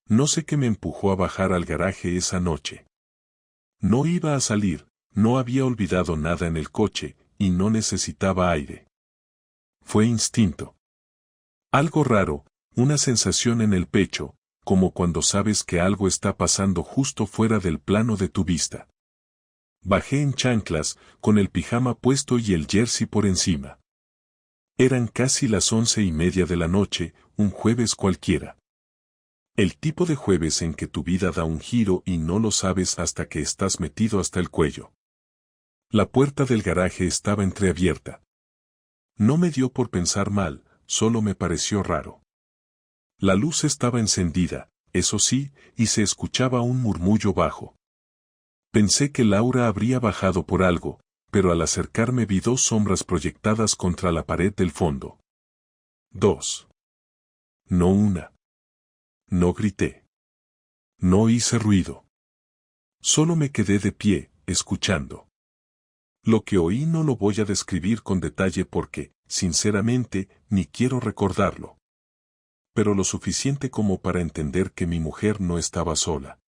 No sé qué me empujó a bajar al garaje esa noche. No iba a salir, no había olvidado nada en el coche, y no necesitaba aire. Fue instinto. Algo raro, una sensación en el pecho, como cuando sabes que algo está pasando justo fuera del plano de tu vista. Bajé en chanclas, con el pijama puesto y el jersey por encima. Eran casi las 11:30 de la noche, un jueves cualquiera. El tipo de jueves en que tu vida da un giro y no lo sabes hasta que estás metido hasta el cuello. La puerta del garaje estaba entreabierta. No me dio por pensar mal, solo me pareció raro. La luz estaba encendida, eso sí, y se escuchaba un murmullo bajo. Pensé que Laura habría bajado por algo, pero al acercarme vi dos sombras proyectadas contra la pared del fondo. Dos. No una. No grité. No hice ruido. Solo me quedé de pie, escuchando. Lo que oí no lo voy a describir con detalle porque, sinceramente, ni quiero recordarlo. Pero lo suficiente como para entender que mi mujer no estaba sola.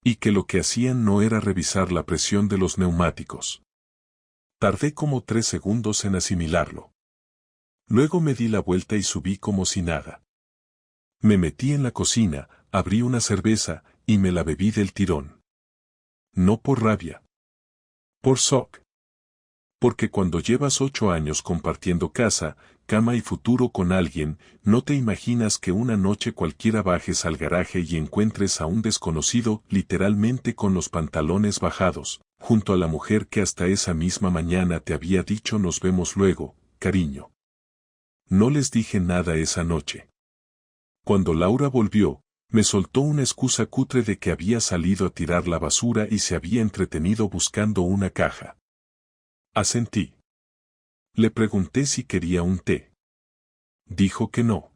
Y que lo que hacían no era revisar la presión de los neumáticos. Tardé como 3 segundos en asimilarlo. Luego me di la vuelta y subí como si nada. Me metí en la cocina, abrí una cerveza, y me la bebí del tirón. No por rabia. Por shock. Porque cuando llevas 8 años compartiendo casa, cama y futuro con alguien, no te imaginas que una noche cualquiera bajes al garaje y encuentres a un desconocido literalmente con los pantalones bajados, junto a la mujer que hasta esa misma mañana te había dicho nos vemos luego, cariño. No les dije nada esa noche. Cuando Laura volvió, me soltó una excusa cutre de que había salido a tirar la basura y se había entretenido buscando una caja. Asentí. Le pregunté si quería un té. Dijo que no.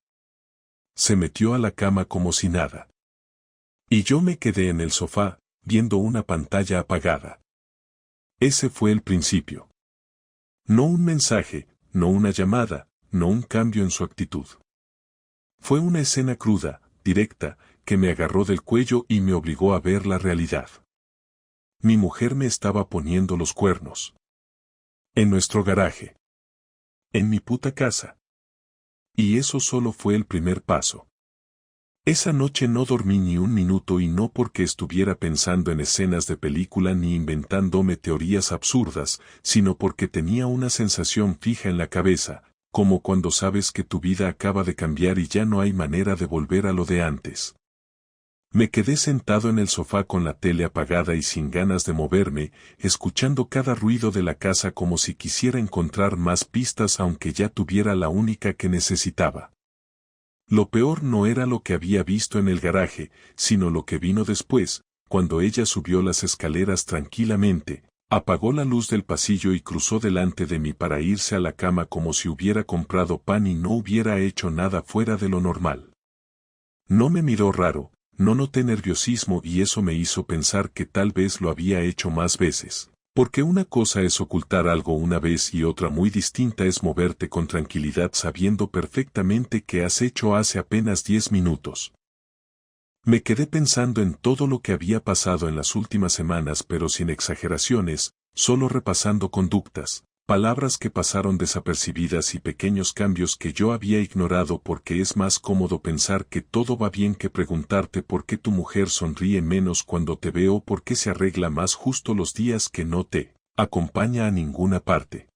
Se metió a la cama como si nada. Y yo me quedé en el sofá, viendo una pantalla apagada. Ese fue el principio. No un mensaje, no una llamada, no un cambio en su actitud. Fue una escena cruda, directa, que me agarró del cuello y me obligó a ver la realidad. Mi mujer me estaba poniendo los cuernos. En nuestro garaje. En mi puta casa. Y eso solo fue el primer paso. Esa noche no dormí ni un minuto y no porque estuviera pensando en escenas de película ni inventándome teorías absurdas, sino porque tenía una sensación fija en la cabeza, como cuando sabes que tu vida acaba de cambiar y ya no hay manera de volver a lo de antes. Me quedé sentado en el sofá con la tele apagada y sin ganas de moverme, escuchando cada ruido de la casa como si quisiera encontrar más pistas aunque ya tuviera la única que necesitaba. Lo peor no era lo que había visto en el garaje, sino lo que vino después, cuando ella subió las escaleras tranquilamente, apagó la luz del pasillo y cruzó delante de mí para irse a la cama como si hubiera comprado pan y no hubiera hecho nada fuera de lo normal. No me miró raro, no noté nerviosismo y eso me hizo pensar que tal vez lo había hecho más veces. Porque una cosa es ocultar algo una vez y otra muy distinta es moverte con tranquilidad sabiendo perfectamente que has hecho hace apenas 10 minutos. Me quedé pensando en todo lo que había pasado en las últimas semanas pero sin exageraciones, solo repasando conductas, palabras que pasaron desapercibidas y pequeños cambios que yo había ignorado porque es más cómodo pensar que todo va bien que preguntarte por qué tu mujer sonríe menos cuando te ve o por qué se arregla más justo los días que no te acompaña a ninguna parte.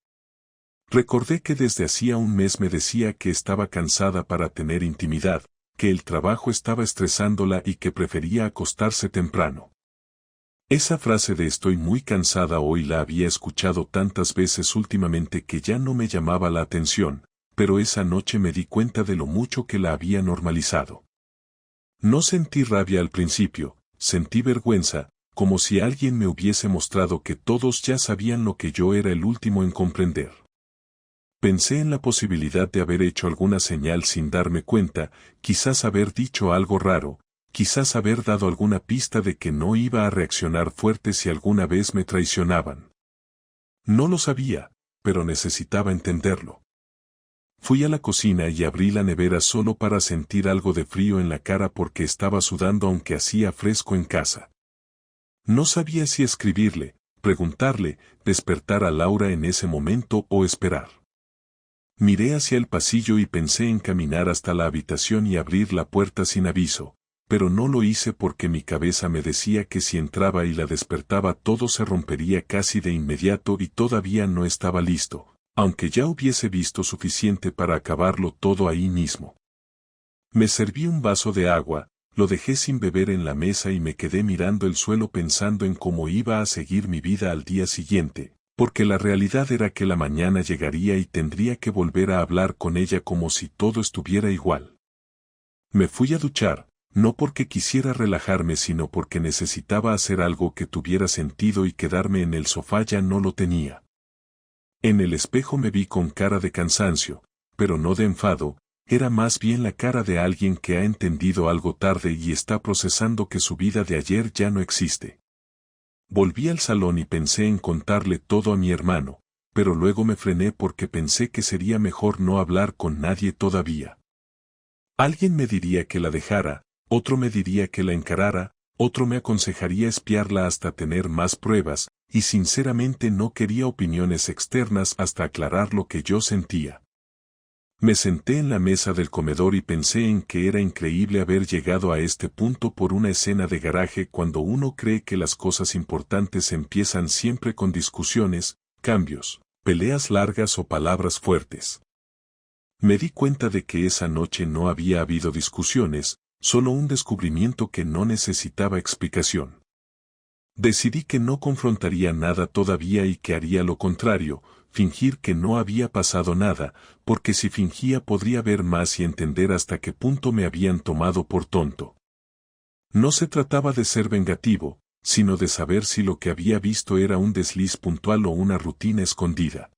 Recordé que desde hacía un mes me decía que estaba cansada para tener intimidad, que el trabajo estaba estresándola y que prefería acostarse temprano. Esa frase de estoy muy cansada hoy la había escuchado tantas veces últimamente que ya no me llamaba la atención, pero esa noche me di cuenta de lo mucho que la había normalizado. No sentí rabia al principio, sentí vergüenza, como si alguien me hubiese mostrado que todos ya sabían lo que yo era el último en comprender. Pensé en la posibilidad de haber hecho alguna señal sin darme cuenta, quizás haber dicho algo raro, quizás haber dado alguna pista de que no iba a reaccionar fuerte si alguna vez me traicionaban. No lo sabía, pero necesitaba entenderlo. Fui a la cocina y abrí la nevera solo para sentir algo de frío en la cara porque estaba sudando aunque hacía fresco en casa. No sabía si escribirle, preguntarle, despertar a Laura en ese momento o esperar. Miré hacia el pasillo y pensé en caminar hasta la habitación y abrir la puerta sin aviso, pero no lo hice porque mi cabeza me decía que si entraba y la despertaba todo se rompería casi de inmediato y todavía no estaba listo, aunque ya hubiese visto suficiente para acabarlo todo ahí mismo. Me serví un vaso de agua, lo dejé sin beber en la mesa y me quedé mirando el suelo pensando en cómo iba a seguir mi vida al día siguiente, porque la realidad era que la mañana llegaría y tendría que volver a hablar con ella como si todo estuviera igual. Me fui a duchar, no porque quisiera relajarme sino porque necesitaba hacer algo que tuviera sentido y quedarme en el sofá ya no lo tenía. En el espejo me vi con cara de cansancio, pero no de enfado, era más bien la cara de alguien que ha entendido algo tarde y está procesando que su vida de ayer ya no existe. Volví al salón y pensé en contarle todo a mi hermano, pero luego me frené porque pensé que sería mejor no hablar con nadie todavía. Alguien me diría que la dejara, otro me diría que la encarara, otro me aconsejaría espiarla hasta tener más pruebas, y sinceramente no quería opiniones externas hasta aclarar lo que yo sentía. Me senté en la mesa del comedor y pensé en que era increíble haber llegado a este punto por una escena de garaje cuando uno cree que las cosas importantes empiezan siempre con discusiones, cambios, peleas largas o palabras fuertes. Me di cuenta de que esa noche no había habido discusiones, solo un descubrimiento que no necesitaba explicación. Decidí que no confrontaría nada todavía y que haría lo contrario, fingir que no había pasado nada, porque si fingía podría ver más y entender hasta qué punto me habían tomado por tonto. No se trataba de ser vengativo, sino de saber si lo que había visto era un desliz puntual o una rutina escondida.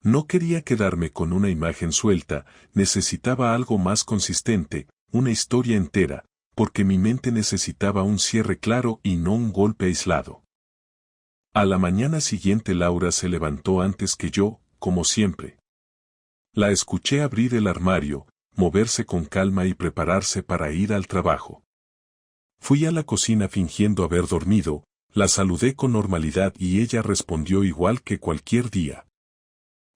No quería quedarme con una imagen suelta, necesitaba algo más consistente, una historia entera, porque mi mente necesitaba un cierre claro y no un golpe aislado. A la mañana siguiente Laura se levantó antes que yo, como siempre. La escuché abrir el armario, moverse con calma y prepararse para ir al trabajo. Fui a la cocina fingiendo haber dormido, la saludé con normalidad y ella respondió igual que cualquier día.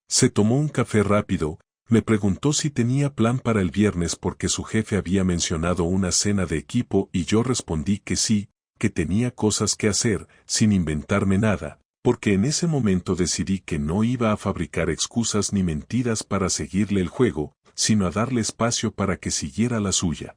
Se tomó un café rápido, me preguntó si tenía plan para el viernes porque su jefe había mencionado una cena de equipo y yo respondí que sí, que tenía cosas que hacer, sin inventarme nada, porque en ese momento decidí que no iba a fabricar excusas ni mentiras para seguirle el juego, sino a darle espacio para que siguiera la suya.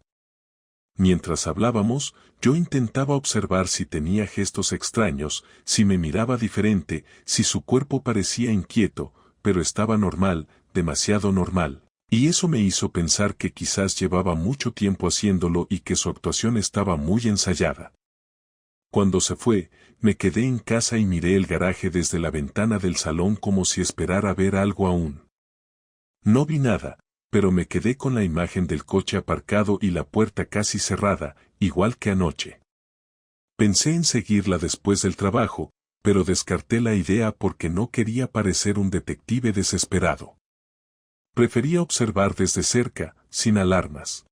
Mientras hablábamos, yo intentaba observar si tenía gestos extraños, si me miraba diferente, si su cuerpo parecía inquieto, pero estaba normal, demasiado normal, y eso me hizo pensar que quizás llevaba mucho tiempo haciéndolo y que su actuación estaba muy ensayada. Cuando se fue, me quedé en casa y miré el garaje desde la ventana del salón como si esperara ver algo aún. No vi nada, pero me quedé con la imagen del coche aparcado y la puerta casi cerrada, igual que anoche. Pensé en seguirla después del trabajo, pero descarté la idea porque no quería parecer un detective desesperado. Prefería observar desde cerca, sin alarmas.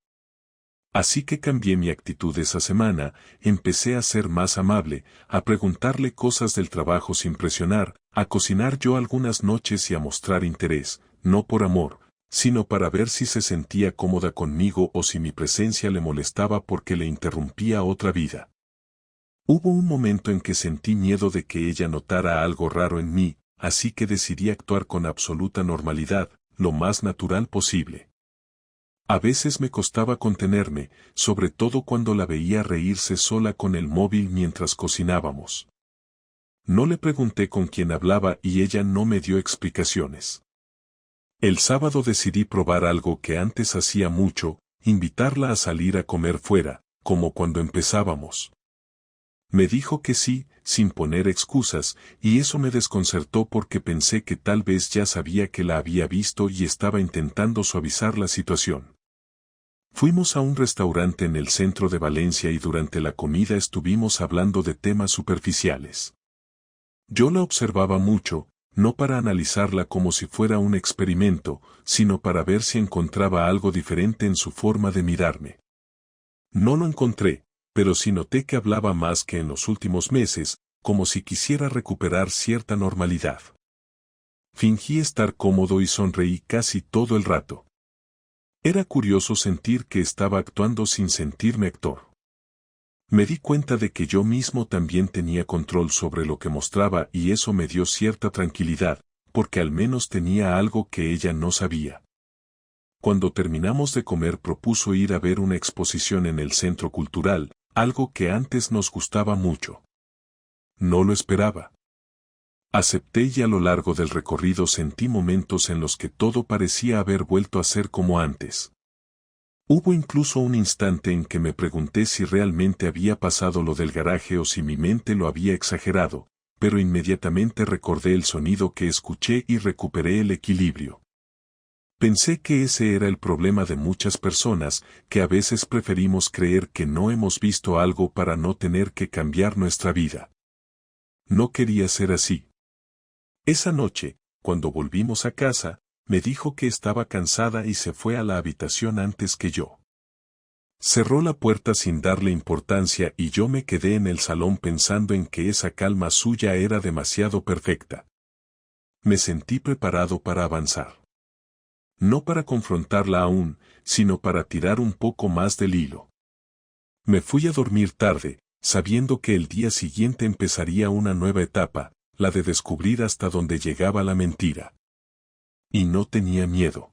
Así que cambié mi actitud esa semana, empecé a ser más amable, a preguntarle cosas del trabajo sin presionar, a cocinar yo algunas noches y a mostrar interés, no por amor, sino para ver si se sentía cómoda conmigo o si mi presencia le molestaba porque le interrumpía otra vida. Hubo un momento en que sentí miedo de que ella notara algo raro en mí, así que decidí actuar con absoluta normalidad, lo más natural posible. A veces me costaba contenerme, sobre todo cuando la veía reírse sola con el móvil mientras cocinábamos. No le pregunté con quién hablaba y ella no me dio explicaciones. El sábado decidí probar algo que antes hacía mucho, invitarla a salir a comer fuera, como cuando empezábamos. Me dijo que sí, sin poner excusas, y eso me desconcertó porque pensé que tal vez ya sabía que la había visto y estaba intentando suavizar la situación. Fuimos a un restaurante en el centro de Valencia y durante la comida estuvimos hablando de temas superficiales. Yo la observaba mucho, no para analizarla como si fuera un experimento, sino para ver si encontraba algo diferente en su forma de mirarme. No lo encontré, pero sí noté que hablaba más que en los últimos meses, como si quisiera recuperar cierta normalidad. Fingí estar cómodo y sonreí casi todo el rato. Era curioso sentir que estaba actuando sin sentirme actor. Me di cuenta de que yo mismo también tenía control sobre lo que mostraba y eso me dio cierta tranquilidad, porque al menos tenía algo que ella no sabía. Cuando terminamos de comer propuso ir a ver una exposición en el centro cultural, algo que antes nos gustaba mucho. No lo esperaba. Acepté y a lo largo del recorrido sentí momentos en los que todo parecía haber vuelto a ser como antes. Hubo incluso un instante en que me pregunté si realmente había pasado lo del garaje o si mi mente lo había exagerado, pero inmediatamente recordé el sonido que escuché y recuperé el equilibrio. Pensé que ese era el problema de muchas personas, que a veces preferimos creer que no hemos visto algo para no tener que cambiar nuestra vida. No quería ser así. Esa noche, cuando volvimos a casa, me dijo que estaba cansada y se fue a la habitación antes que yo. Cerró la puerta sin darle importancia y yo me quedé en el salón pensando en que esa calma suya era demasiado perfecta. Me sentí preparado para avanzar. No para confrontarla aún, sino para tirar un poco más del hilo. Me fui a dormir tarde, sabiendo que el día siguiente empezaría una nueva etapa, la de descubrir hasta dónde llegaba la mentira. Y no tenía miedo.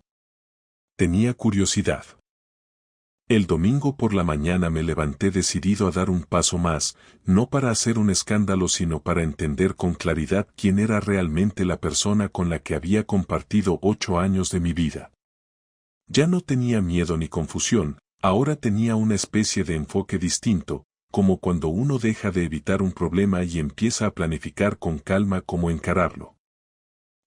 Tenía curiosidad. El domingo por la mañana me levanté decidido a dar un paso más, no para hacer un escándalo sino para entender con claridad quién era realmente la persona con la que había compartido 8 años de mi vida. Ya no tenía miedo ni confusión, ahora tenía una especie de enfoque distinto, como cuando uno deja de evitar un problema y empieza a planificar con calma cómo encararlo.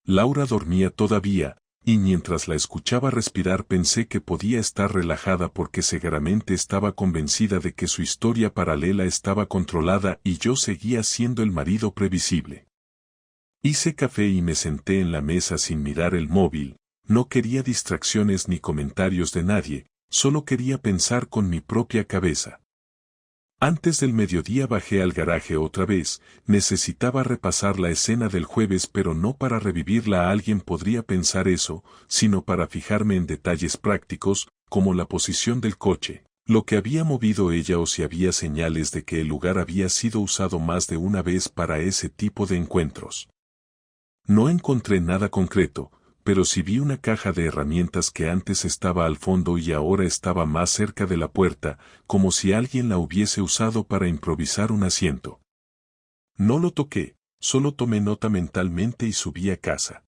Laura dormía todavía, y mientras la escuchaba respirar pensé que podía estar relajada porque seguramente estaba convencida de que su historia paralela estaba controlada y yo seguía siendo el marido previsible. Hice café y me senté en la mesa sin mirar el móvil, no quería distracciones ni comentarios de nadie, solo quería pensar con mi propia cabeza. Antes del mediodía bajé al garaje otra vez, necesitaba repasar la escena del jueves pero no para revivirla. Alguien podría pensar eso, sino para fijarme en detalles prácticos, como la posición del coche, lo que había movido ella o si había señales de que el lugar había sido usado más de una vez para ese tipo de encuentros. No encontré nada concreto, pero sí vi una caja de herramientas que antes estaba al fondo y ahora estaba más cerca de la puerta, como si alguien la hubiese usado para improvisar un asiento. No lo toqué, solo tomé nota mentalmente y subí a casa.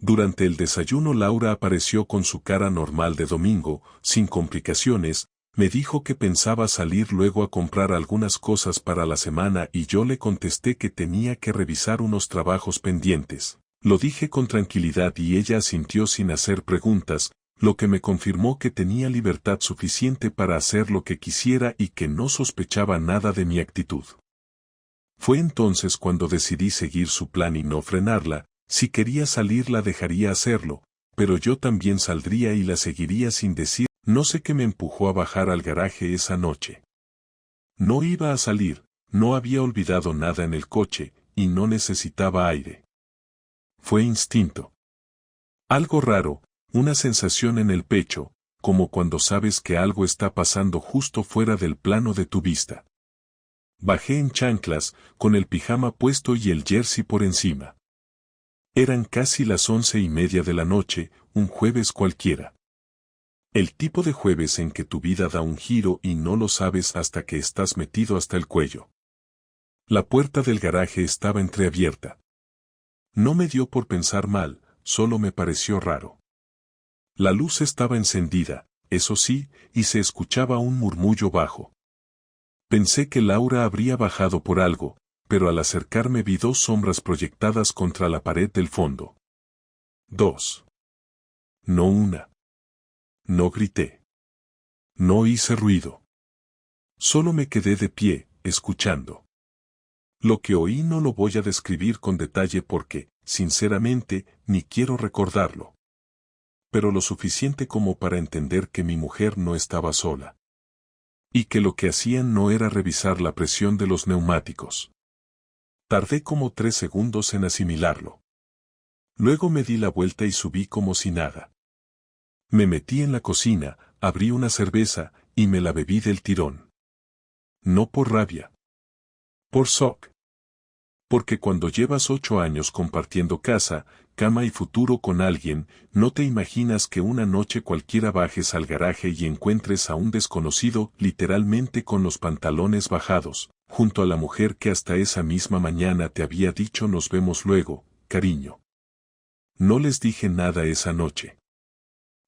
Durante el desayuno Laura apareció con su cara normal de domingo, sin complicaciones, me dijo que pensaba salir luego a comprar algunas cosas para la semana y yo le contesté que tenía que revisar unos trabajos pendientes. Lo dije con tranquilidad y ella asintió sin hacer preguntas, lo que me confirmó que tenía libertad suficiente para hacer lo que quisiera y que no sospechaba nada de mi actitud. Fue entonces cuando decidí seguir su plan y no frenarla. Si quería salir la dejaría hacerlo, pero yo también saldría y la seguiría sin decir. No sé qué me empujó a bajar al garaje esa noche. No iba a salir, no había olvidado nada en el coche, y no necesitaba aire. Fue instinto. Algo raro, una sensación en el pecho, como cuando sabes que algo está pasando justo fuera del plano de tu vista. Bajé en chanclas, con el pijama puesto y el jersey por encima. Eran casi las 11:30 de la noche, un jueves cualquiera. El tipo de jueves en que tu vida da un giro y no lo sabes hasta que estás metido hasta el cuello. La puerta del garaje estaba entreabierta. No me dio por pensar mal, solo me pareció raro. La luz estaba encendida, eso sí, y se escuchaba un murmullo bajo. Pensé que Laura habría bajado por algo, pero al acercarme vi 2 sombras proyectadas contra la pared del fondo. 2. No una. No grité. No hice ruido. Solo me quedé de pie, escuchando. Lo que oí no lo voy a describir con detalle porque, sinceramente, ni quiero recordarlo. Pero lo suficiente como para entender que mi mujer no estaba sola. Y que lo que hacían no era revisar la presión de los neumáticos. Tardé como 3 segundos en asimilarlo. Luego me di la vuelta y subí como si nada. Me metí en la cocina, abrí una cerveza, y me la bebí del tirón. No por rabia. Por shock. Porque cuando llevas 8 años compartiendo casa, cama y futuro con alguien, no te imaginas que una noche cualquiera bajes al garaje y encuentres a un desconocido literalmente con los pantalones bajados, junto a la mujer que hasta esa misma mañana te había dicho nos vemos luego, cariño. No les dije nada esa noche.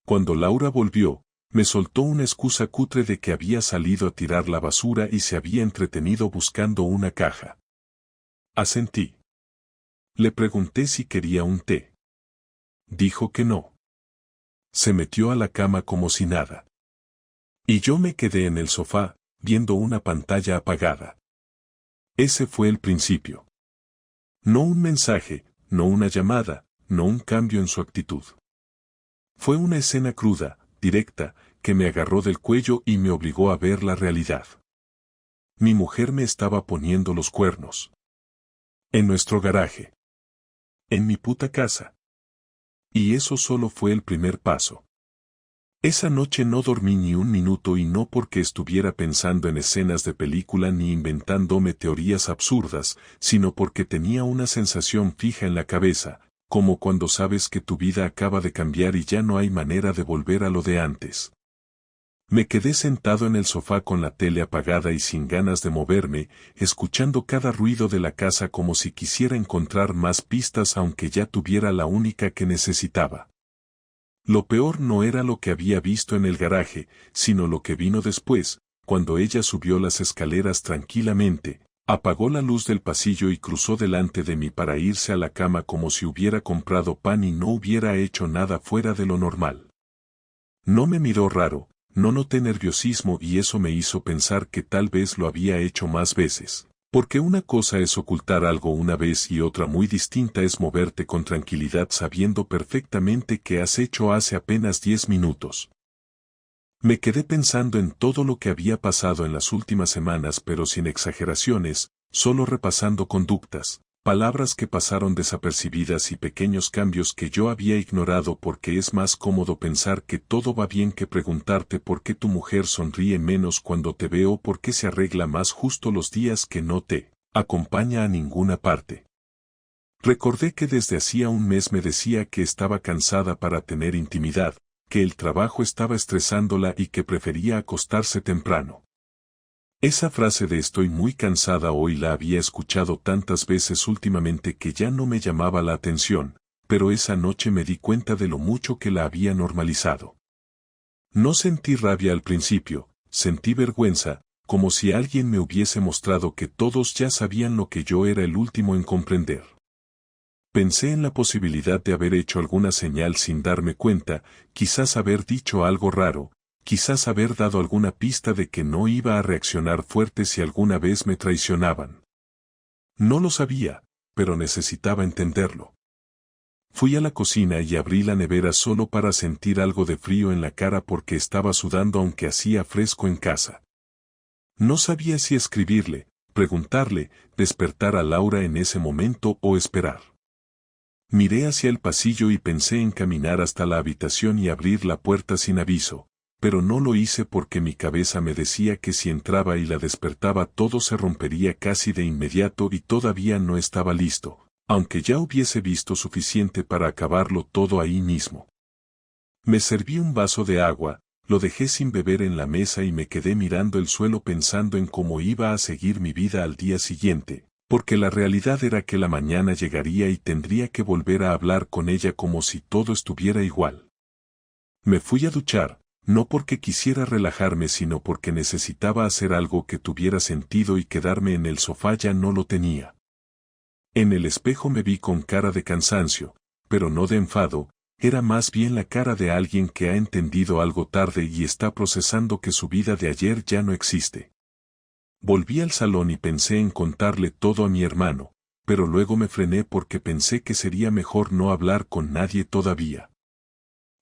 Cuando Laura volvió, me soltó una excusa cutre de que había salido a tirar la basura y se había entretenido buscando una caja. Asentí. Le pregunté si quería un té. Dijo que no. Se metió a la cama como si nada. Y yo me quedé en el sofá, viendo una pantalla apagada. Ese fue el principio. No un mensaje, no una llamada, no un cambio en su actitud. Fue una escena cruda, directa, que me agarró del cuello y me obligó a ver la realidad. Mi mujer me estaba poniendo los cuernos. En nuestro garaje. En mi puta casa. Y eso solo fue el primer paso. Esa noche no dormí ni un minuto y no porque estuviera pensando en escenas de película ni inventándome teorías absurdas, sino porque tenía una sensación fija en la cabeza, como cuando sabes que tu vida acaba de cambiar y ya no hay manera de volver a lo de antes. Me quedé sentado en el sofá con la tele apagada y sin ganas de moverme, escuchando cada ruido de la casa como si quisiera encontrar más pistas aunque ya tuviera la única que necesitaba. Lo peor no era lo que había visto en el garaje, sino lo que vino después, cuando ella subió las escaleras tranquilamente, apagó la luz del pasillo y cruzó delante de mí para irse a la cama como si hubiera comprado pan y no hubiera hecho nada fuera de lo normal. No me miró raro. No noté nerviosismo y eso me hizo pensar que tal vez lo había hecho más veces. Porque una cosa es ocultar algo una vez y otra muy distinta es moverte con tranquilidad sabiendo perfectamente que has hecho hace apenas 10 minutos. Me quedé pensando en todo lo que había pasado en las últimas semanas pero sin exageraciones, solo repasando conductas, palabras que pasaron desapercibidas y pequeños cambios que yo había ignorado porque es más cómodo pensar que todo va bien que preguntarte por qué tu mujer sonríe menos cuando te ve o por qué se arregla más justo los días que no te acompaña a ninguna parte. Recordé que desde hacía un mes me decía que estaba cansada para tener intimidad, que el trabajo estaba estresándola y que prefería acostarse temprano. Esa frase de estoy muy cansada hoy la había escuchado tantas veces últimamente que ya no me llamaba la atención, pero esa noche me di cuenta de lo mucho que la había normalizado. No sentí rabia al principio, sentí vergüenza, como si alguien me hubiese mostrado que todos ya sabían lo que yo era el último en comprender. Pensé en la posibilidad de haber hecho alguna señal sin darme cuenta, quizás haber dicho algo raro, quizás haber dado alguna pista de que no iba a reaccionar fuerte si alguna vez me traicionaban. No lo sabía, pero necesitaba entenderlo. Fui a la cocina y abrí la nevera solo para sentir algo de frío en la cara porque estaba sudando aunque hacía fresco en casa. No sabía si escribirle, preguntarle, despertar a Laura en ese momento o esperar. Miré hacia el pasillo y pensé en caminar hasta la habitación y abrir la puerta sin aviso. Pero no lo hice porque mi cabeza me decía que si entraba y la despertaba todo se rompería casi de inmediato y todavía no estaba listo, aunque ya hubiese visto suficiente para acabarlo todo ahí mismo. Me serví un vaso de agua, lo dejé sin beber en la mesa y me quedé mirando el suelo pensando en cómo iba a seguir mi vida al día siguiente, porque la realidad era que la mañana llegaría y tendría que volver a hablar con ella como si todo estuviera igual. Me fui a duchar. No porque quisiera relajarme sino porque necesitaba hacer algo que tuviera sentido y quedarme en el sofá ya no lo tenía. En el espejo me vi con cara de cansancio, pero no de enfado, era más bien la cara de alguien que ha entendido algo tarde y está procesando que su vida de ayer ya no existe. Volví al salón y pensé en contarle todo a mi hermano, pero luego me frené porque pensé que sería mejor no hablar con nadie todavía.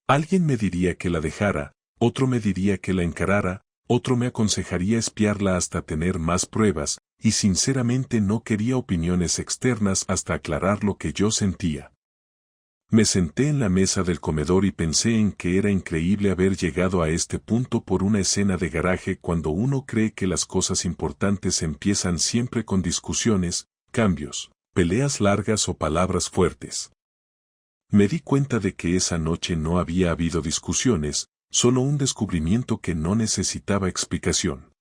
Alguien me diría que la dejara, otro me diría que la encarara, otro me aconsejaría espiarla hasta tener más pruebas, y sinceramente no quería opiniones externas hasta aclarar lo que yo sentía. Me senté en la mesa del comedor y pensé en que era increíble haber llegado a este punto por una escena de garaje cuando uno cree que las cosas importantes empiezan siempre con discusiones, cambios, peleas largas o palabras fuertes. Me di cuenta de que esa noche no había habido discusiones, solo un descubrimiento que no necesitaba explicación.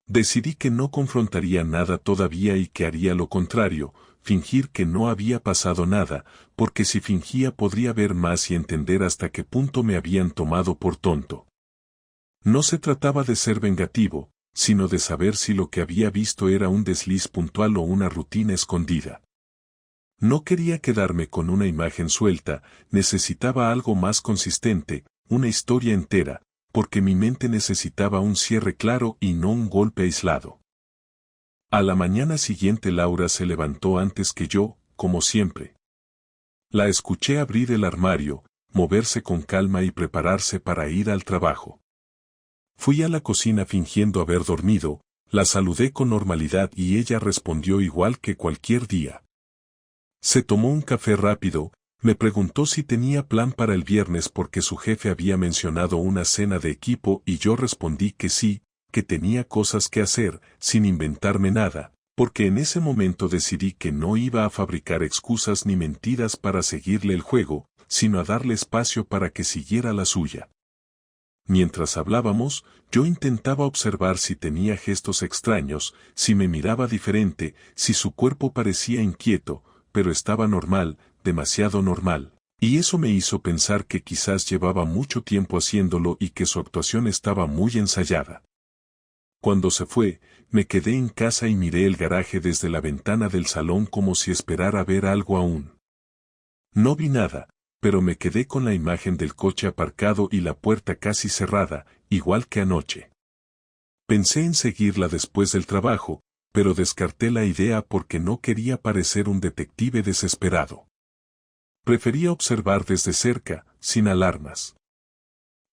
Decidí que no confrontaría nada todavía y que haría lo contrario, fingir que no había pasado nada, porque si fingía podría ver más y entender hasta qué punto me habían tomado por tonto. No se trataba de ser vengativo, sino de saber si lo que había visto era un desliz puntual o una rutina escondida. No quería quedarme con una imagen suelta, necesitaba algo más consistente, una historia entera, porque mi mente necesitaba un cierre claro y no un golpe aislado. A la mañana siguiente Laura se levantó antes que yo, como siempre. La escuché abrir el armario, moverse con calma y prepararse para ir al trabajo. Fui a la cocina fingiendo haber dormido, la saludé con normalidad y ella respondió igual que cualquier día. Se tomó un café rápido, me preguntó si tenía plan para el viernes porque su jefe había mencionado una cena de equipo y yo respondí que sí, que tenía cosas que hacer, sin inventarme nada, porque en ese momento decidí que no iba a fabricar excusas ni mentiras para seguirle el juego, sino a darle espacio para que siguiera la suya. Mientras hablábamos, yo intentaba observar si tenía gestos extraños, si me miraba diferente, si su cuerpo parecía inquieto, pero estaba normal, demasiado normal, y eso me hizo pensar que quizás llevaba mucho tiempo haciéndolo y que su actuación estaba muy ensayada. Cuando se fue, me quedé en casa y miré el garaje desde la ventana del salón como si esperara ver algo aún. No vi nada, pero me quedé con la imagen del coche aparcado y la puerta casi cerrada, igual que anoche. Pensé en seguirla después del trabajo, pero descarté la idea porque no quería parecer un detective desesperado. Prefería observar desde cerca, sin alarmas.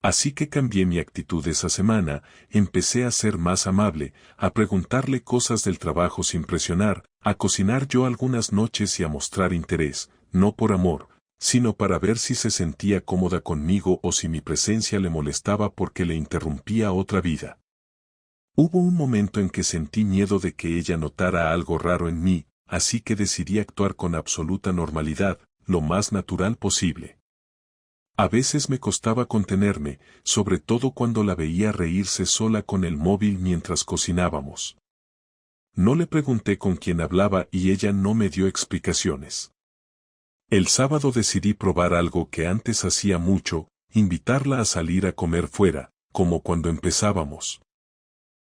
Así que cambié mi actitud esa semana, empecé a ser más amable, a preguntarle cosas del trabajo sin presionar, a cocinar yo algunas noches y a mostrar interés, no por amor, sino para ver si se sentía cómoda conmigo o si mi presencia le molestaba porque le interrumpía otra vida. Hubo un momento en que sentí miedo de que ella notara algo raro en mí, así que decidí actuar con absoluta normalidad, lo más natural posible. A veces me costaba contenerme, sobre todo cuando la veía reírse sola con el móvil mientras cocinábamos. No le pregunté con quién hablaba y ella no me dio explicaciones. El sábado decidí probar algo que antes hacía mucho, invitarla a salir a comer fuera, como cuando empezábamos.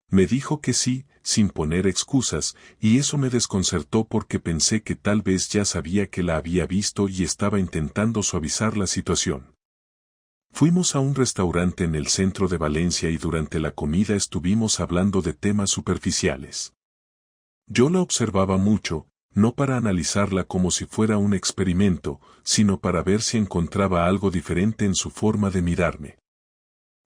Me dijo que sí, sin poner excusas, y eso me desconcertó porque pensé que tal vez ya sabía que la había visto y estaba intentando suavizar la situación. Fuimos a un restaurante en el centro de Valencia y durante la comida estuvimos hablando de temas superficiales. Yo la observaba mucho, no para analizarla como si fuera un experimento, sino para ver si encontraba algo diferente en su forma de mirarme.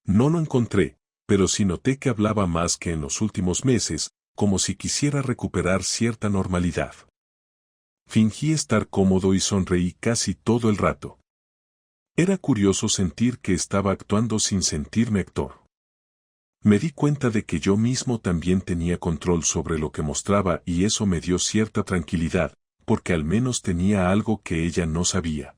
No lo encontré, pero sí noté que hablaba más que en los últimos meses, como si quisiera recuperar cierta normalidad. Fingí estar cómodo y sonreí casi todo el rato. Era curioso sentir que estaba actuando sin sentirme actor. Me di cuenta de que yo mismo también tenía control sobre lo que mostraba y eso me dio cierta tranquilidad, porque al menos tenía algo que ella no sabía.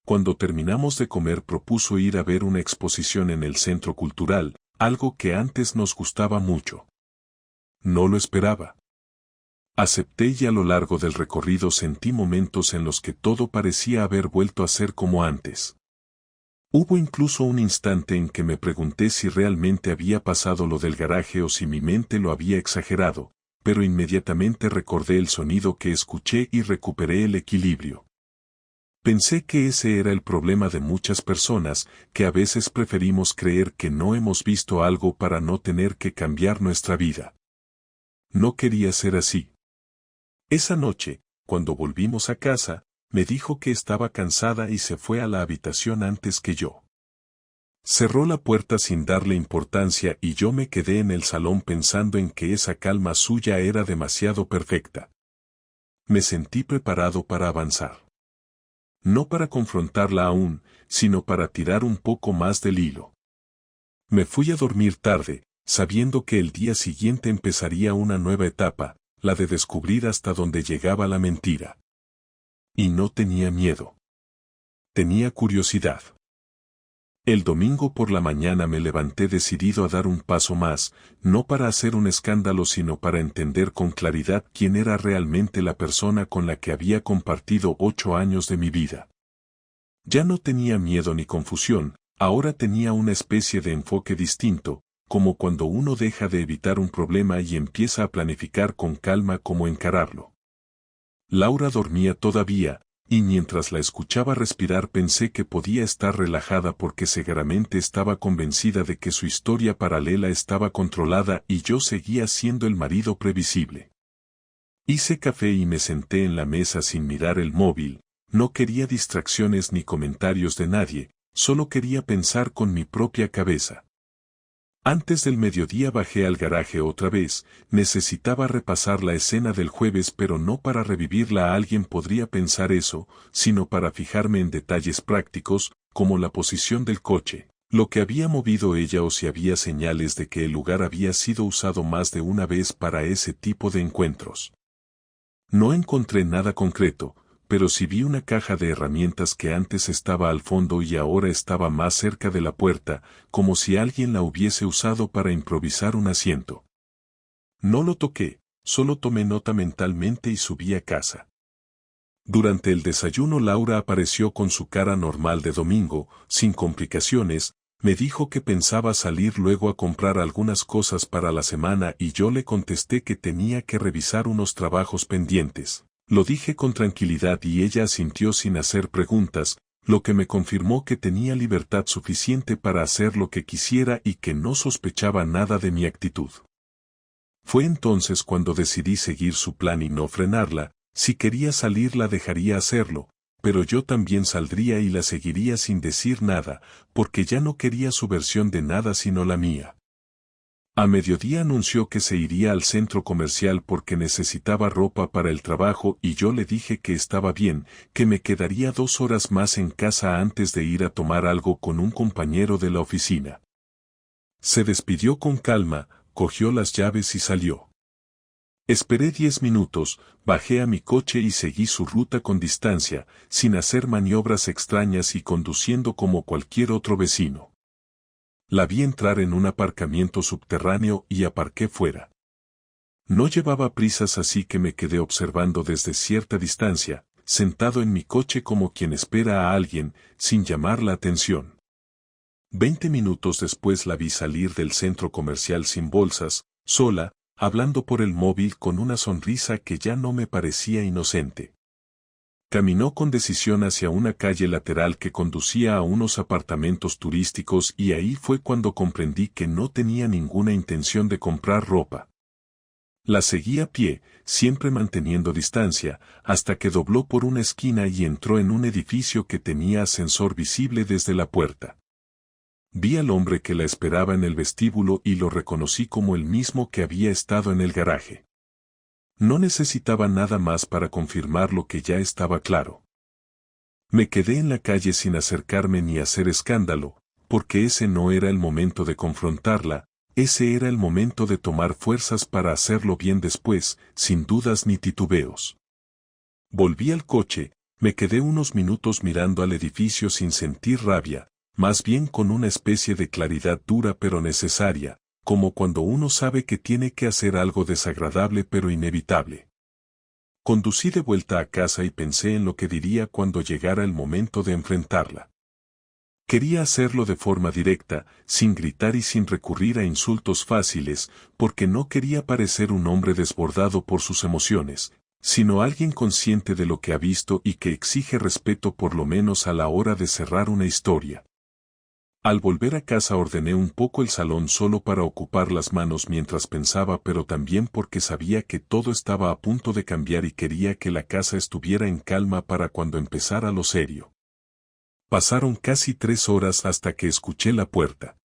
Cuando terminamos de comer propuso ir a ver una exposición en el centro cultural, algo que antes nos gustaba mucho. No lo esperaba. Acepté y a lo largo del recorrido sentí momentos en los que todo parecía haber vuelto a ser como antes. Hubo incluso un instante en que me pregunté si realmente había pasado lo del garaje o si mi mente lo había exagerado, pero inmediatamente recordé el sonido que escuché y recuperé el equilibrio. Pensé que ese era el problema de muchas personas, que a veces preferimos creer que no hemos visto algo para no tener que cambiar nuestra vida. No quería ser así. Esa noche, cuando volvimos a casa, me dijo que estaba cansada y se fue a la habitación antes que yo. Cerró la puerta sin darle importancia y yo me quedé en el salón pensando en que esa calma suya era demasiado perfecta. Me sentí preparado para avanzar. No para confrontarla aún, sino para tirar un poco más del hilo. Me fui a dormir tarde, sabiendo que el día siguiente empezaría una nueva etapa, la de descubrir hasta dónde llegaba la mentira. Y no tenía miedo. Tenía curiosidad. El domingo por la mañana me levanté decidido a dar un paso más, no para hacer un escándalo sino para entender con claridad quién era realmente la persona con la que había compartido 8 años de mi vida. Ya no tenía miedo ni confusión, ahora tenía una especie de enfoque distinto, como cuando uno deja de evitar un problema y empieza a planificar con calma cómo encararlo. Laura dormía todavía, y mientras la escuchaba respirar pensé que podía estar relajada porque seguramente estaba convencida de que su historia paralela estaba controlada y yo seguía siendo el marido previsible. Hice café y me senté en la mesa sin mirar el móvil, no quería distracciones ni comentarios de nadie, solo quería pensar con mi propia cabeza. Antes del mediodía bajé al garaje otra vez, necesitaba repasar la escena del jueves pero no para revivirla. Alguien podría pensar eso, sino para fijarme en detalles prácticos, como la posición del coche, lo que había movido ella o si había señales de que el lugar había sido usado más de una vez para ese tipo de encuentros. No encontré nada concreto, pero sí vi una caja de herramientas que antes estaba al fondo y ahora estaba más cerca de la puerta, como si alguien la hubiese usado para improvisar un asiento. No lo toqué, solo tomé nota mentalmente y subí a casa. Durante el desayuno Laura apareció con su cara normal de domingo, sin complicaciones, me dijo que pensaba salir luego a comprar algunas cosas para la semana y yo le contesté que tenía que revisar unos trabajos pendientes. Lo dije con tranquilidad y ella asintió sin hacer preguntas, lo que me confirmó que tenía libertad suficiente para hacer lo que quisiera y que no sospechaba nada de mi actitud. Fue entonces cuando decidí seguir su plan y no frenarla. Si quería salir la dejaría hacerlo, pero yo también saldría y la seguiría sin decir nada, porque ya no quería su versión de nada sino la mía. A mediodía anunció que se iría al centro comercial porque necesitaba ropa para el trabajo y yo le dije que estaba bien, que me quedaría 2 horas más en casa antes de ir a tomar algo con un compañero de la oficina. Se despidió con calma, cogió las llaves y salió. Esperé 10 minutos, bajé a mi coche y seguí su ruta con distancia, sin hacer maniobras extrañas y conduciendo como cualquier otro vecino. La vi entrar en un aparcamiento subterráneo y aparqué fuera. No llevaba prisas así que me quedé observando desde cierta distancia, sentado en mi coche como quien espera a alguien, sin llamar la atención. 20 minutos después la vi salir del centro comercial sin bolsas, sola, hablando por el móvil con una sonrisa que ya no me parecía inocente. Caminó con decisión hacia una calle lateral que conducía a unos apartamentos turísticos y ahí fue cuando comprendí que no tenía ninguna intención de comprar ropa. La seguí a pie, siempre manteniendo distancia, hasta que dobló por una esquina y entró en un edificio que tenía ascensor visible desde la puerta. Vi al hombre que la esperaba en el vestíbulo y lo reconocí como el mismo que había estado en el garaje. No necesitaba nada más para confirmar lo que ya estaba claro. Me quedé en la calle sin acercarme ni hacer escándalo, porque ese no era el momento de confrontarla, ese era el momento de tomar fuerzas para hacerlo bien después, sin dudas ni titubeos. Volví al coche, me quedé unos minutos mirando al edificio sin sentir rabia, más bien con una especie de claridad dura pero necesaria, como cuando uno sabe que tiene que hacer algo desagradable pero inevitable. Conducí de vuelta a casa y pensé en lo que diría cuando llegara el momento de enfrentarla. Quería hacerlo de forma directa, sin gritar y sin recurrir a insultos fáciles, porque no quería parecer un hombre desbordado por sus emociones, sino alguien consciente de lo que ha visto y que exige respeto por lo menos a la hora de cerrar una historia. Al volver a casa ordené un poco el salón solo para ocupar las manos mientras pensaba, pero también porque sabía que todo estaba a punto de cambiar y quería que la casa estuviera en calma para cuando empezara lo serio. Pasaron casi 3 horas hasta que escuché la puerta.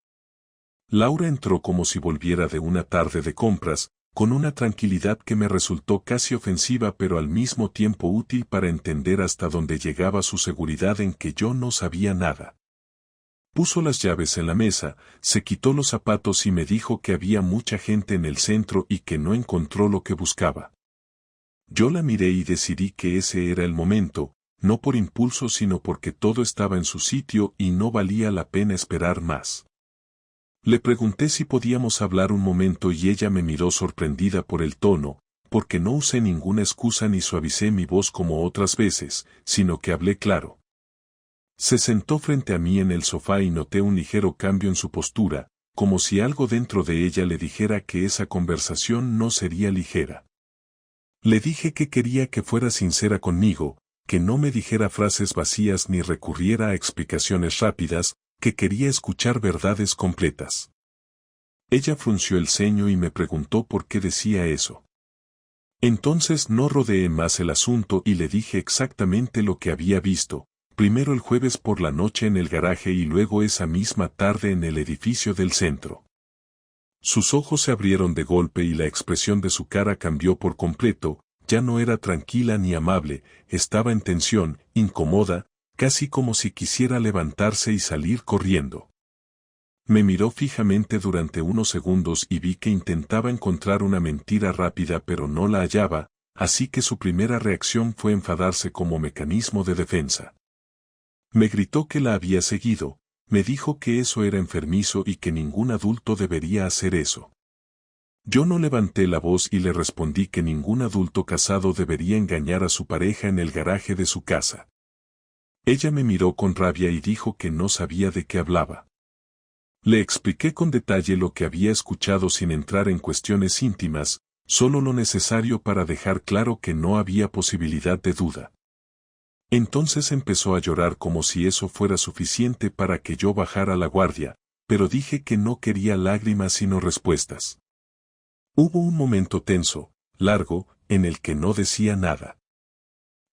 Laura entró como si volviera de una tarde de compras, con una tranquilidad que me resultó casi ofensiva pero al mismo tiempo útil para entender hasta dónde llegaba su seguridad en que yo no sabía nada. Puso las llaves en la mesa, se quitó los zapatos y me dijo que había mucha gente en el centro y que no encontró lo que buscaba. Yo la miré y decidí que ese era el momento, no por impulso sino porque todo estaba en su sitio y no valía la pena esperar más. Le pregunté si podíamos hablar un momento y ella me miró sorprendida por el tono, porque no usé ninguna excusa ni suavicé mi voz como otras veces, sino que hablé claro. Se sentó frente a mí en el sofá y noté un ligero cambio en su postura, como si algo dentro de ella le dijera que esa conversación no sería ligera. Le dije que quería que fuera sincera conmigo, que no me dijera frases vacías ni recurriera a explicaciones rápidas, que quería escuchar verdades completas. Ella frunció el ceño y me preguntó por qué decía eso. Entonces no rodeé más el asunto y le dije exactamente lo que había visto. Primero el jueves por la noche en el garaje y luego esa misma tarde en el edificio del centro. Sus ojos se abrieron de golpe y la expresión de su cara cambió por completo, ya no era tranquila ni amable, estaba en tensión, incómoda, casi como si quisiera levantarse y salir corriendo. Me miró fijamente durante unos segundos y vi que intentaba encontrar una mentira rápida pero no la hallaba, así que su primera reacción fue enfadarse como mecanismo de defensa. Me gritó que la había seguido, me dijo que eso era enfermizo y que ningún adulto debería hacer eso. Yo no levanté la voz y le respondí que ningún adulto casado debería engañar a su pareja en el garaje de su casa. Ella me miró con rabia y dijo que no sabía de qué hablaba. Le expliqué con detalle lo que había escuchado sin entrar en cuestiones íntimas, solo lo necesario para dejar claro que no había posibilidad de duda. Entonces empezó a llorar como si eso fuera suficiente para que yo bajara la guardia, pero dije que no quería lágrimas sino respuestas. Hubo un momento tenso, largo, en el que no decía nada.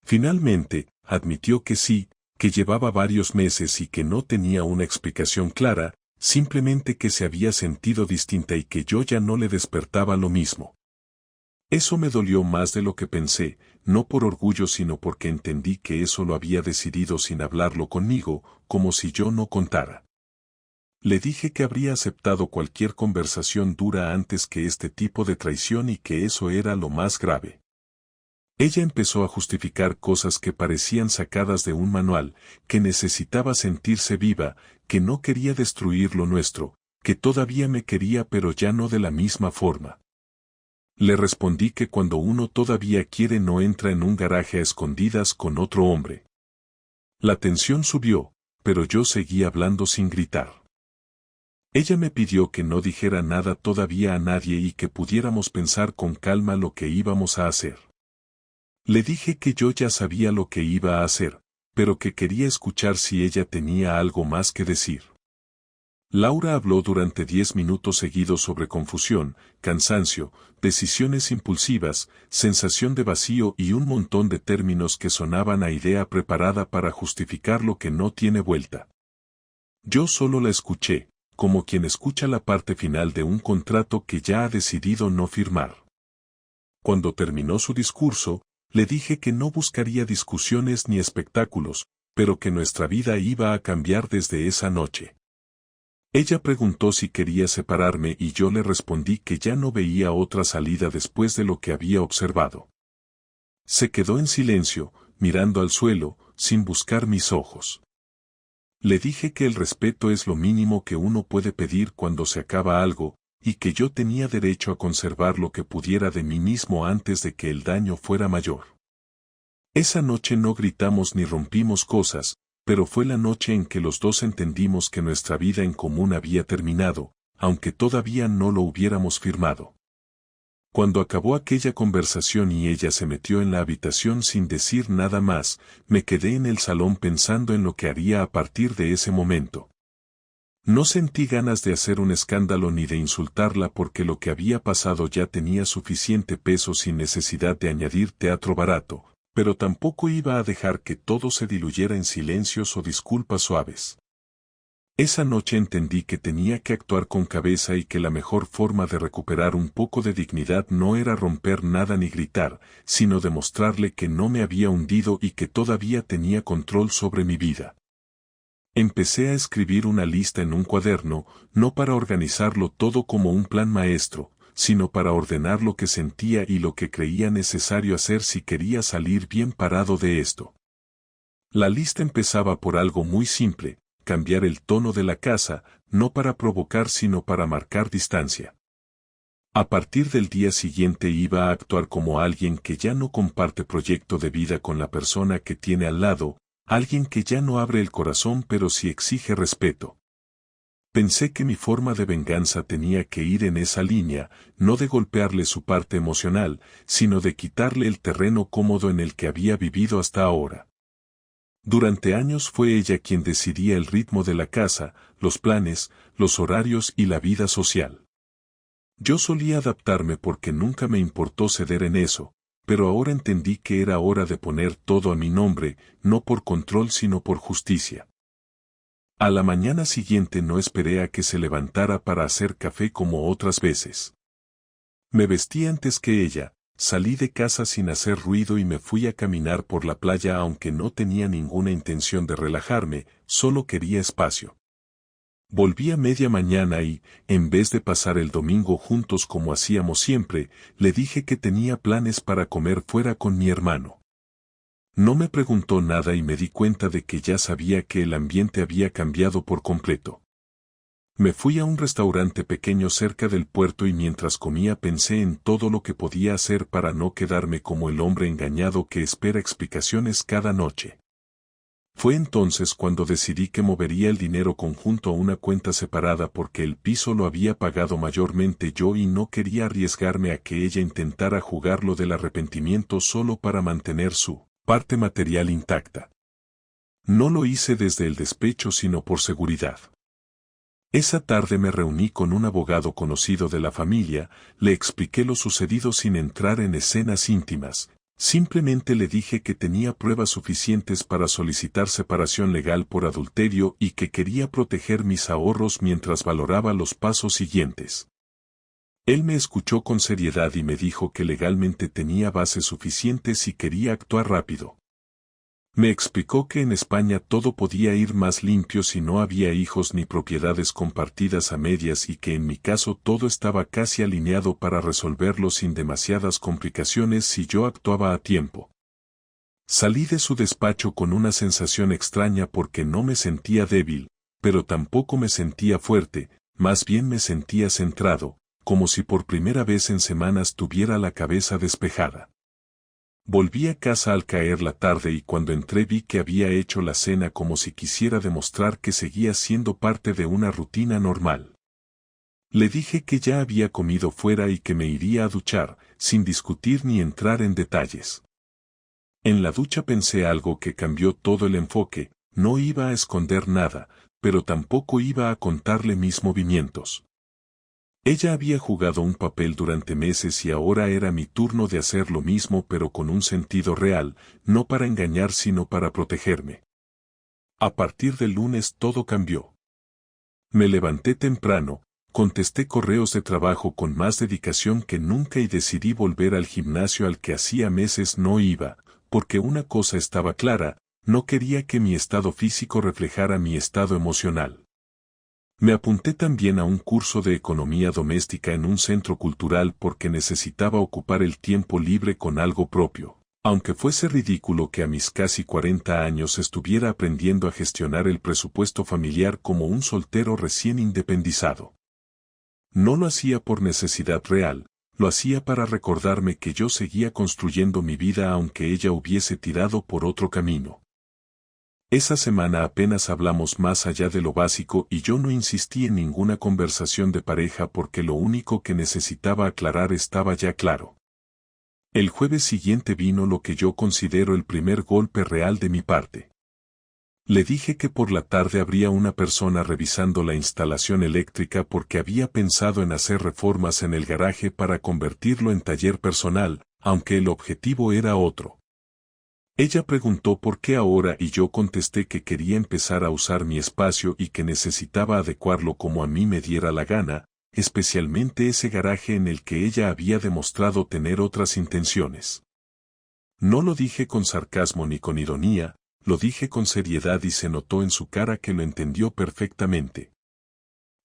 Finalmente, admitió que sí, que llevaba varios meses y que no tenía una explicación clara, simplemente que se había sentido distinta y que yo ya no le despertaba lo mismo. Eso me dolió más de lo que pensé, no por orgullo sino porque entendí que eso lo había decidido sin hablarlo conmigo, como si yo no contara. Le dije que habría aceptado cualquier conversación dura antes que este tipo de traición y que eso era lo más grave. Ella empezó a justificar cosas que parecían sacadas de un manual, que necesitaba sentirse viva, que no quería destruir lo nuestro, que todavía me quería pero ya no de la misma forma. Le respondí que cuando uno todavía quiere no entra en un garaje a escondidas con otro hombre. La tensión subió, pero yo seguí hablando sin gritar. Ella me pidió que no dijera nada todavía a nadie y que pudiéramos pensar con calma lo que íbamos a hacer. Le dije que yo ya sabía lo que iba a hacer, pero que quería escuchar si ella tenía algo más que decir. Laura habló durante 10 minutos seguidos sobre confusión, cansancio, decisiones impulsivas, sensación de vacío y un montón de términos que sonaban a idea preparada para justificar lo que no tiene vuelta. Yo solo la escuché, como quien escucha la parte final de un contrato que ya ha decidido no firmar. Cuando terminó su discurso, le dije que no buscaría discusiones ni espectáculos, pero que nuestra vida iba a cambiar desde esa noche. Ella preguntó si quería separarme y yo le respondí que ya no veía otra salida después de lo que había observado. Se quedó en silencio, mirando al suelo, sin buscar mis ojos. Le dije que el respeto es lo mínimo que uno puede pedir cuando se acaba algo, y que yo tenía derecho a conservar lo que pudiera de mí mismo antes de que el daño fuera mayor. Esa noche no gritamos ni rompimos cosas, pero fue la noche en que los dos entendimos que nuestra vida en común había terminado, aunque todavía no lo hubiéramos firmado. Cuando acabó aquella conversación y ella se metió en la habitación sin decir nada más, me quedé en el salón pensando en lo que haría a partir de ese momento. No sentí ganas de hacer un escándalo ni de insultarla porque lo que había pasado ya tenía suficiente peso sin necesidad de añadir teatro barato, pero tampoco iba a dejar que todo se diluyera en silencios o disculpas suaves. Esa noche entendí que tenía que actuar con cabeza y que la mejor forma de recuperar un poco de dignidad no era romper nada ni gritar, sino demostrarle que no me había hundido y que todavía tenía control sobre mi vida. Empecé a escribir una lista en un cuaderno, no para organizarlo todo como un plan maestro, sino para ordenar lo que sentía y lo que creía necesario hacer si quería salir bien parado de esto. La lista empezaba por algo muy simple: cambiar el tono de la casa, no para provocar sino para marcar distancia. A partir del día siguiente iba a actuar como alguien que ya no comparte proyecto de vida con la persona que tiene al lado, alguien que ya no abre el corazón pero sí exige respeto. Pensé que mi forma de venganza tenía que ir en esa línea, no de golpearle su parte emocional, sino de quitarle el terreno cómodo en el que había vivido hasta ahora. Durante años fue ella quien decidía el ritmo de la casa, los planes, los horarios y la vida social. Yo solía adaptarme porque nunca me importó ceder en eso, pero ahora entendí que era hora de poner todo a mi nombre, no por control sino por justicia. A la mañana siguiente no esperé a que se levantara para hacer café como otras veces. Me vestí antes que ella, salí de casa sin hacer ruido y me fui a caminar por la playa aunque no tenía ninguna intención de relajarme, solo quería espacio. Volví a media mañana y, en vez de pasar el domingo juntos como hacíamos siempre, le dije que tenía planes para comer fuera con mi hermano. No me preguntó nada y me di cuenta de que ya sabía que el ambiente había cambiado por completo. Me fui a un restaurante pequeño cerca del puerto y mientras comía pensé en todo lo que podía hacer para no quedarme como el hombre engañado que espera explicaciones cada noche. Fue entonces cuando decidí que movería el dinero conjunto a una cuenta separada porque el piso lo había pagado mayormente yo y no quería arriesgarme a que ella intentara jugar lo del arrepentimiento solo para mantener su parte material intacta. No lo hice desde el despecho sino por seguridad. Esa tarde me reuní con un abogado conocido de la familia, le expliqué lo sucedido sin entrar en escenas íntimas. Simplemente le dije que tenía pruebas suficientes para solicitar separación legal por adulterio y que quería proteger mis ahorros mientras valoraba los pasos siguientes. Él me escuchó con seriedad y me dijo que legalmente tenía bases suficientes y quería actuar rápido. Me explicó que en España todo podía ir más limpio si no había hijos ni propiedades compartidas a medias y que en mi caso todo estaba casi alineado para resolverlo sin demasiadas complicaciones si yo actuaba a tiempo. Salí de su despacho con una sensación extraña porque no me sentía débil, pero tampoco me sentía fuerte, más bien me sentía centrado, como si por primera vez en semanas tuviera la cabeza despejada. Volví a casa al caer la tarde y cuando entré vi que había hecho la cena como si quisiera demostrar que seguía siendo parte de una rutina normal. Le dije que ya había comido fuera y que me iría a duchar, sin discutir ni entrar en detalles. En la ducha pensé algo que cambió todo el enfoque: no iba a esconder nada, pero tampoco iba a contarle mis movimientos. Ella había jugado un papel durante meses y ahora era mi turno de hacer lo mismo pero con un sentido real, no para engañar sino para protegerme. A partir del lunes todo cambió. Me levanté temprano, contesté correos de trabajo con más dedicación que nunca y decidí volver al gimnasio al que hacía meses no iba, porque una cosa estaba clara: no quería que mi estado físico reflejara mi estado emocional. Me apunté también a un curso de economía doméstica en un centro cultural porque necesitaba ocupar el tiempo libre con algo propio, aunque fuese ridículo que a mis casi 40 años estuviera aprendiendo a gestionar el presupuesto familiar como un soltero recién independizado. No lo hacía por necesidad real, lo hacía para recordarme que yo seguía construyendo mi vida aunque ella hubiese tirado por otro camino. Esa semana apenas hablamos más allá de lo básico y yo no insistí en ninguna conversación de pareja porque lo único que necesitaba aclarar estaba ya claro. El jueves siguiente vino lo que yo considero el primer golpe real de mi parte. Le dije que por la tarde habría una persona revisando la instalación eléctrica porque había pensado en hacer reformas en el garaje para convertirlo en taller personal, aunque el objetivo era otro. Ella preguntó por qué ahora y yo contesté que quería empezar a usar mi espacio y que necesitaba adecuarlo como a mí me diera la gana, especialmente ese garaje en el que ella había demostrado tener otras intenciones. No lo dije con sarcasmo ni con ironía, lo dije con seriedad y se notó en su cara que lo entendió perfectamente.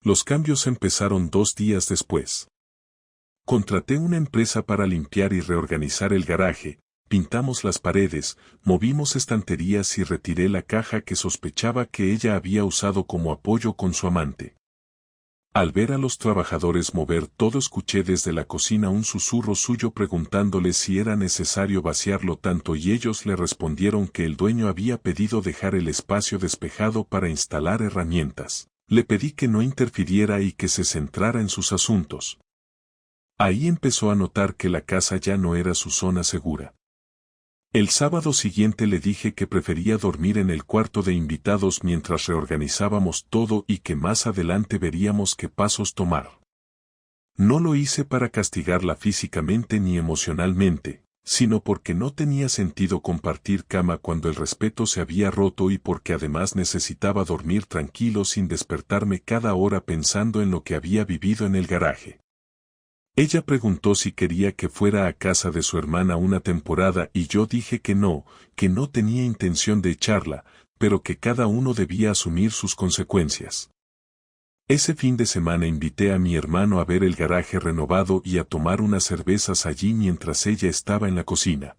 Los cambios empezaron 2 días después. Contraté una empresa para limpiar y reorganizar el garaje, pintamos las paredes, movimos estanterías y retiré la caja que sospechaba que ella había usado como apoyo con su amante. Al ver a los trabajadores mover todo escuché desde la cocina un susurro suyo preguntándole si era necesario vaciarlo tanto y ellos le respondieron que el dueño había pedido dejar el espacio despejado para instalar herramientas. Le pedí que no interfiriera y que se centrara en sus asuntos. Ahí empezó a notar que la casa ya no era su zona segura. El sábado siguiente le dije que prefería dormir en el cuarto de invitados mientras reorganizábamos todo y que más adelante veríamos qué pasos tomar. No lo hice para castigarla físicamente ni emocionalmente, sino porque no tenía sentido compartir cama cuando el respeto se había roto y porque además necesitaba dormir tranquilo sin despertarme cada hora pensando en lo que había vivido en el garaje. Ella preguntó si quería que fuera a casa de su hermana una temporada y yo dije que no tenía intención de echarla, pero que cada uno debía asumir sus consecuencias. Ese fin de semana invité a mi hermano a ver el garaje renovado y a tomar unas cervezas allí mientras ella estaba en la cocina.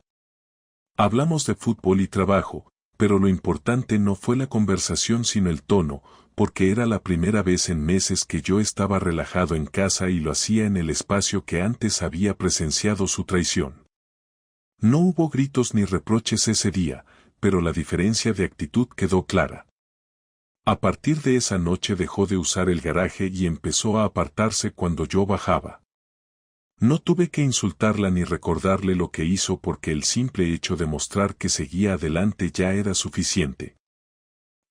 Hablamos de fútbol y trabajo, pero lo importante no fue la conversación sino el tono, porque era la primera vez en meses que yo estaba relajado en casa y lo hacía en el espacio que antes había presenciado su traición. No hubo gritos ni reproches ese día, pero la diferencia de actitud quedó clara. A partir de esa noche dejó de usar el garaje y empezó a apartarse cuando yo bajaba. No tuve que insultarla ni recordarle lo que hizo porque el simple hecho de mostrar que seguía adelante ya era suficiente.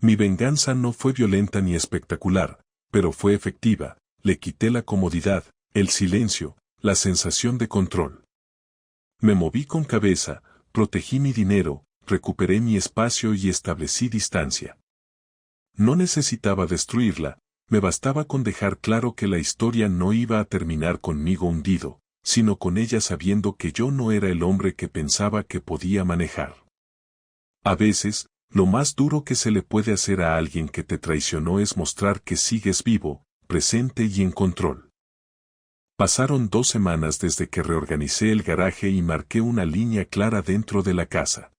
Mi venganza no fue violenta ni espectacular, pero fue efectiva. Le quité la comodidad, el silencio, la sensación de control. Me moví con cabeza, protegí mi dinero, recuperé mi espacio y establecí distancia. No necesitaba destruirla, me bastaba con dejar claro que la historia no iba a terminar conmigo hundido, sino con ella sabiendo que yo no era el hombre que pensaba que podía manejar. A veces, lo más duro que se le puede hacer a alguien que te traicionó es mostrar que sigues vivo, presente y en control. Pasaron 2 semanas desde que reorganicé el garaje y marqué una línea clara dentro de la casa.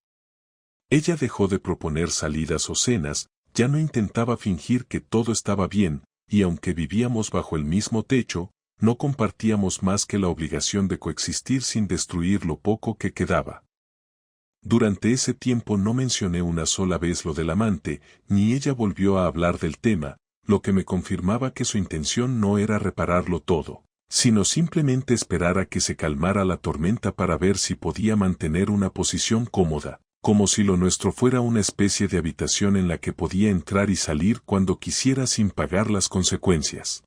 Ella dejó de proponer salidas o cenas, ya no intentaba fingir que todo estaba bien, y aunque vivíamos bajo el mismo techo, no compartíamos más que la obligación de coexistir sin destruir lo poco que quedaba. Durante ese tiempo no mencioné una sola vez lo del amante, ni ella volvió a hablar del tema, lo que me confirmaba que su intención no era repararlo todo, sino simplemente esperar a que se calmara la tormenta para ver si podía mantener una posición cómoda, como si lo nuestro fuera una especie de habitación en la que podía entrar y salir cuando quisiera sin pagar las consecuencias.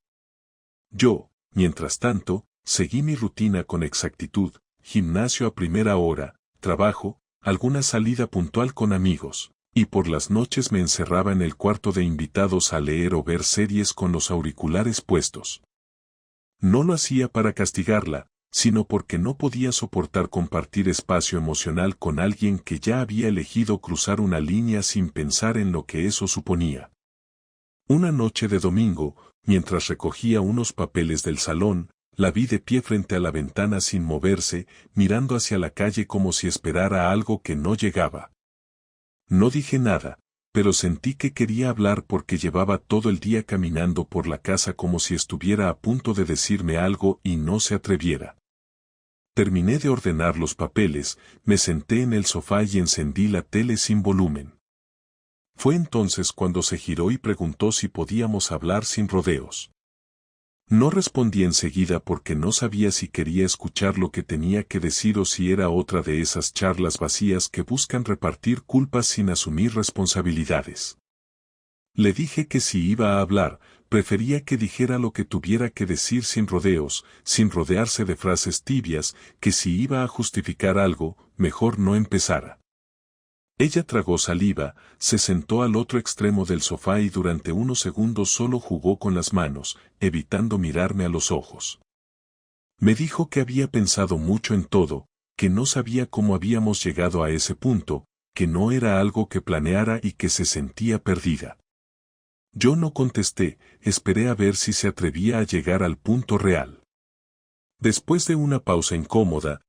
Yo, mientras tanto, seguí mi rutina con exactitud, gimnasio a primera hora, trabajo, alguna salida puntual con amigos, y por las noches me encerraba en el cuarto de invitados a leer o ver series con los auriculares puestos. No lo hacía para castigarla, sino porque no podía soportar compartir espacio emocional con alguien que ya había elegido cruzar una línea sin pensar en lo que eso suponía. Una noche de domingo, mientras recogía unos papeles del salón, la vi de pie frente a la ventana sin moverse, mirando hacia la calle como si esperara algo que no llegaba. No dije nada, pero sentí que quería hablar porque llevaba todo el día caminando por la casa como si estuviera a punto de decirme algo y no se atreviera. Terminé de ordenar los papeles, me senté en el sofá y encendí la tele sin volumen. Fue entonces cuando se giró y preguntó si podíamos hablar sin rodeos. No respondí enseguida porque no sabía si quería escuchar lo que tenía que decir o si era otra de esas charlas vacías que buscan repartir culpas sin asumir responsabilidades. Le dije que si iba a hablar, prefería que dijera lo que tuviera que decir sin rodeos, sin rodearse de frases tibias, que si iba a justificar algo, mejor no empezara. Ella tragó saliva, se sentó al otro extremo del sofá y durante unos segundos solo jugó con las manos, evitando mirarme a los ojos. Me dijo que había pensado mucho en todo, que no sabía cómo habíamos llegado a ese punto, que no era algo que planeara y que se sentía perdida. Yo no contesté, esperé a ver si se atrevía a llegar al punto real. Después de una pausa incómoda,